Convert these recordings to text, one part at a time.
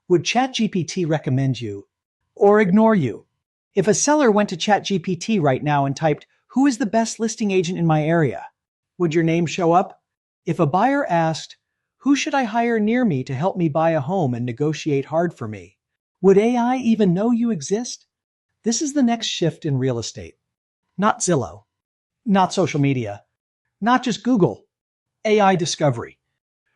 Would ChatGPT recommend you or ignore you? If a seller went to ChatGPT right now and typed, "Who is the best listing agent in my area?" would your name show up? If a buyer asked, "Who should I hire near me to help me buy a home and negotiate hard for me?" would AI even know you exist? This is the next shift in real estate. Not Zillow, not social media, not just Google. AI discovery.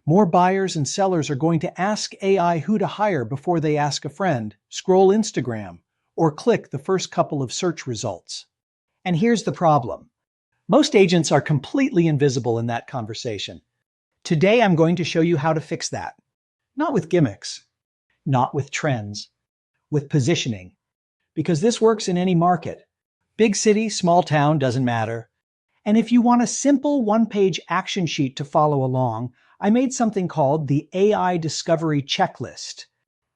More buyers and sellers are going to ask AI who to hire before they ask a friend, scroll Instagram, or click the first couple of search results. And here's the problem. Most agents are completely invisible in that conversation. Today, I'm going to show you how to fix that. Not with gimmicks, not with trends, with positioning. Because this works in any market. Big city, small town, doesn't matter. And if you want a simple one-page action sheet to follow along, I made something called the AI Discovery Checklist.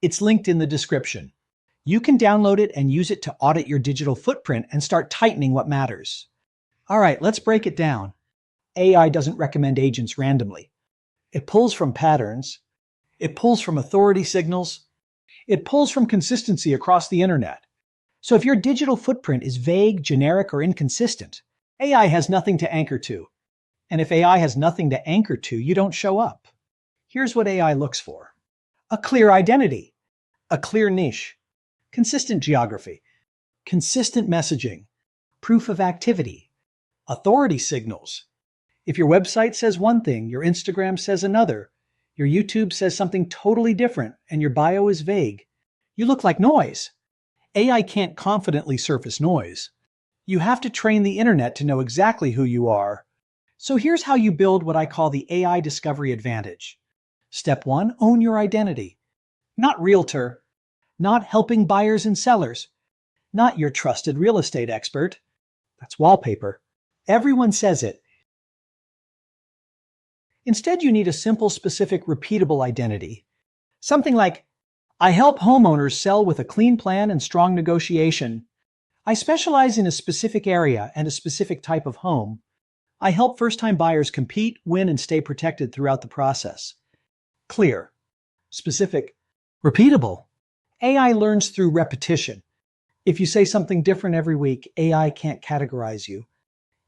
It's linked in the description. You can download it and use it to audit your digital footprint and start tightening what matters. All right, let's break it down. AI doesn't recommend agents randomly. It pulls from patterns. It pulls from authority signals. It pulls from consistency across the internet. So if your digital footprint is vague, generic, or inconsistent, AI has nothing to anchor to. And if AI has nothing to anchor to, you don't show up. Here's what AI looks for. A clear identity, a clear niche, consistent geography, consistent messaging, proof of activity, authority signals. If your website says one thing, your Instagram says another, your YouTube says something totally different, and your bio is vague, you look like noise. AI can't confidently surface noise. You have to train the internet to know exactly who you are. So here's how you build what I call the AI Discovery Advantage. Step 1, own your identity. Not realtor, not helping buyers and sellers, not your trusted real estate expert. That's wallpaper. Everyone says it. Instead, you need a simple, specific, repeatable identity. Something like, I help homeowners sell with a clean plan and strong negotiation. I specialize in a specific area and a specific type of home. I help first-time buyers compete, win, and stay protected throughout the process. Clear, specific, repeatable. AI learns through repetition. If you say something different every week, AI can't categorize you.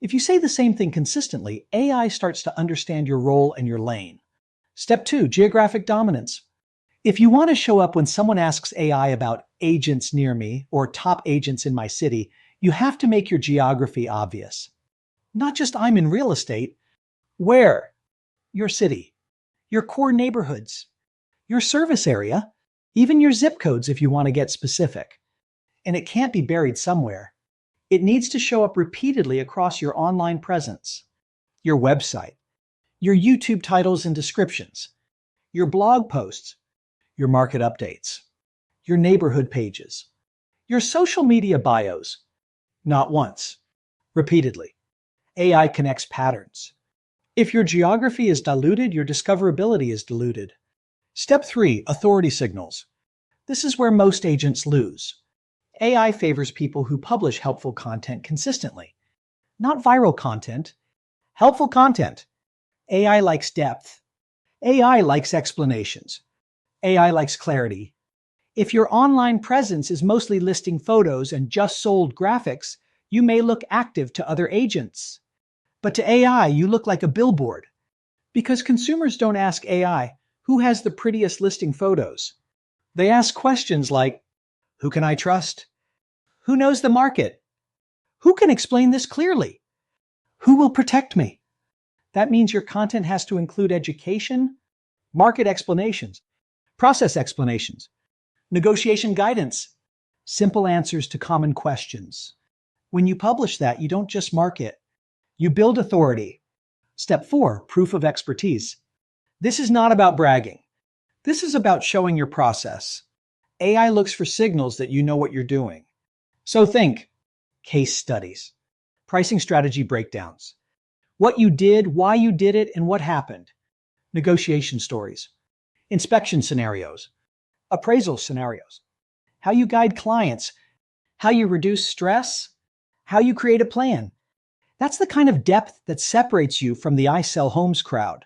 If you say the same thing consistently, AI starts to understand your role and your lane. Step 2, geographic dominance. If you want to show up when someone asks AI about agents near me or top agents in my city, you have to make your geography obvious. Not just I'm in real estate. Where? Your city, your core neighborhoods, your service area, even your zip codes if you want to get specific. And it can't be buried somewhere. It needs to show up repeatedly across your online presence, your website, your YouTube titles and descriptions, your blog posts, your market updates, your neighborhood pages, your social media bios. Not once, repeatedly. AI connects patterns. If your geography is diluted, your discoverability is diluted. Step 3, authority signals. This is where most agents lose. AI favors people who publish helpful content consistently. Not viral content, helpful content. AI likes depth. AI likes explanations. AI likes clarity. If your online presence is mostly listing photos and just sold graphics, you may look active to other agents. But to AI, you look like a billboard. Because consumers don't ask AI, who has the prettiest listing photos? They ask questions like, who can I trust? Who knows the market? Who can explain this clearly? Who will protect me? That means your content has to include education, market explanations, process explanations, negotiation guidance, simple answers to common questions. When you publish that, you don't just market, you build authority. Step 4, proof of expertise. This is not about bragging. This is about showing your process. AI looks for signals that you know what you're doing. So think, case studies, pricing strategy breakdowns, what you did, why you did it, and what happened, negotiation stories, inspection scenarios, appraisal scenarios, how you guide clients, how you reduce stress, how you create a plan. That's the kind of depth that separates you from the I sell homes crowd.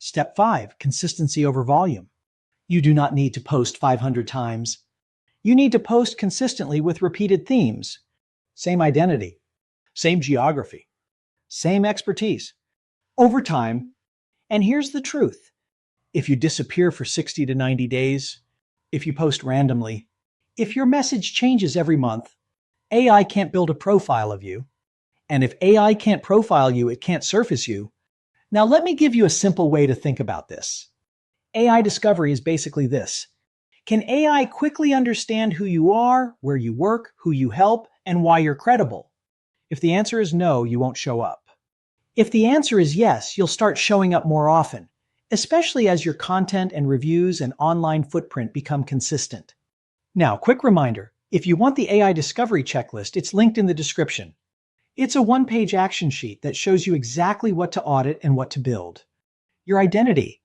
Step 5, consistency over volume. You do not need to post 500 times. You need to post consistently with repeated themes. Same identity, same geography, same expertise. Over time, and here's the truth. If you disappear for 60 to 90 days, if you post randomly, if your message changes every month, AI can't build a profile of you. And if AI can't profile you, it can't surface you. Now let me give you a simple way to think about this. AI discovery is basically this. Can AI quickly understand who you are, where you work, who you help, and why you're credible? If the answer is no, you won't show up. If the answer is yes, you'll start showing up more often, especially as your content and reviews and online footprint become consistent. Now, quick reminder, if you want the AI discovery checklist, it's linked in the description. It's a one-page action sheet that shows you exactly what to audit and what to build. Your identity,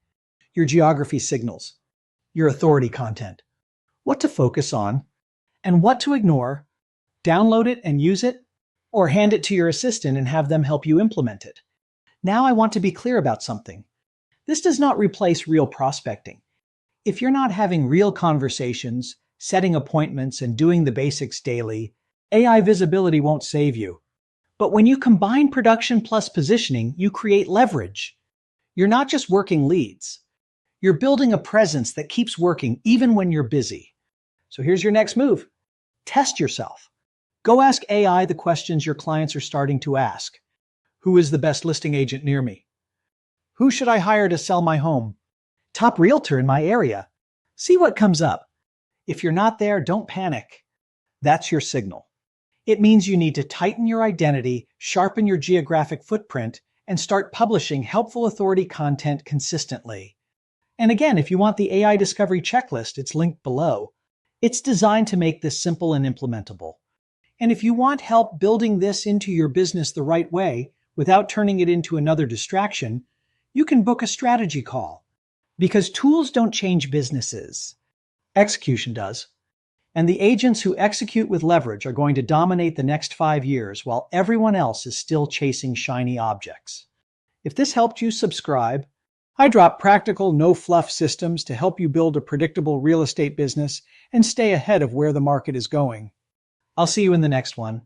your geography signals, your authority content, what to focus on, and what to ignore. Download it and use it, or hand it to your assistant and have them help you implement it. Now I want to be clear about something. This does not replace real prospecting. If you're not having real conversations, setting appointments, and doing the basics daily, AI visibility won't save you. But when you combine production plus positioning, you create leverage. You're not just working leads. You're building a presence that keeps working even when you're busy. So here's your next move. Test yourself. Go ask AI the questions your clients are starting to ask. Who is the best listing agent near me? Who should I hire to sell my home? Top realtor in my area. See what comes up. If you're not there, don't panic. That's your signal. It means you need to tighten your identity, sharpen your geographic footprint, and start publishing helpful authority content consistently. And again, if you want the AI discovery checklist, it's linked below. It's designed to make this simple and implementable. And if you want help building this into your business the right way, without turning it into another distraction, you can book a strategy call. Because tools don't change businesses. Execution does. And the agents who execute with leverage are going to dominate the next 5 years while everyone else is still chasing shiny objects. If this helped you, subscribe. I drop practical, no-fluff systems to help you build a predictable real estate business and stay ahead of where the market is going. I'll see you in the next one.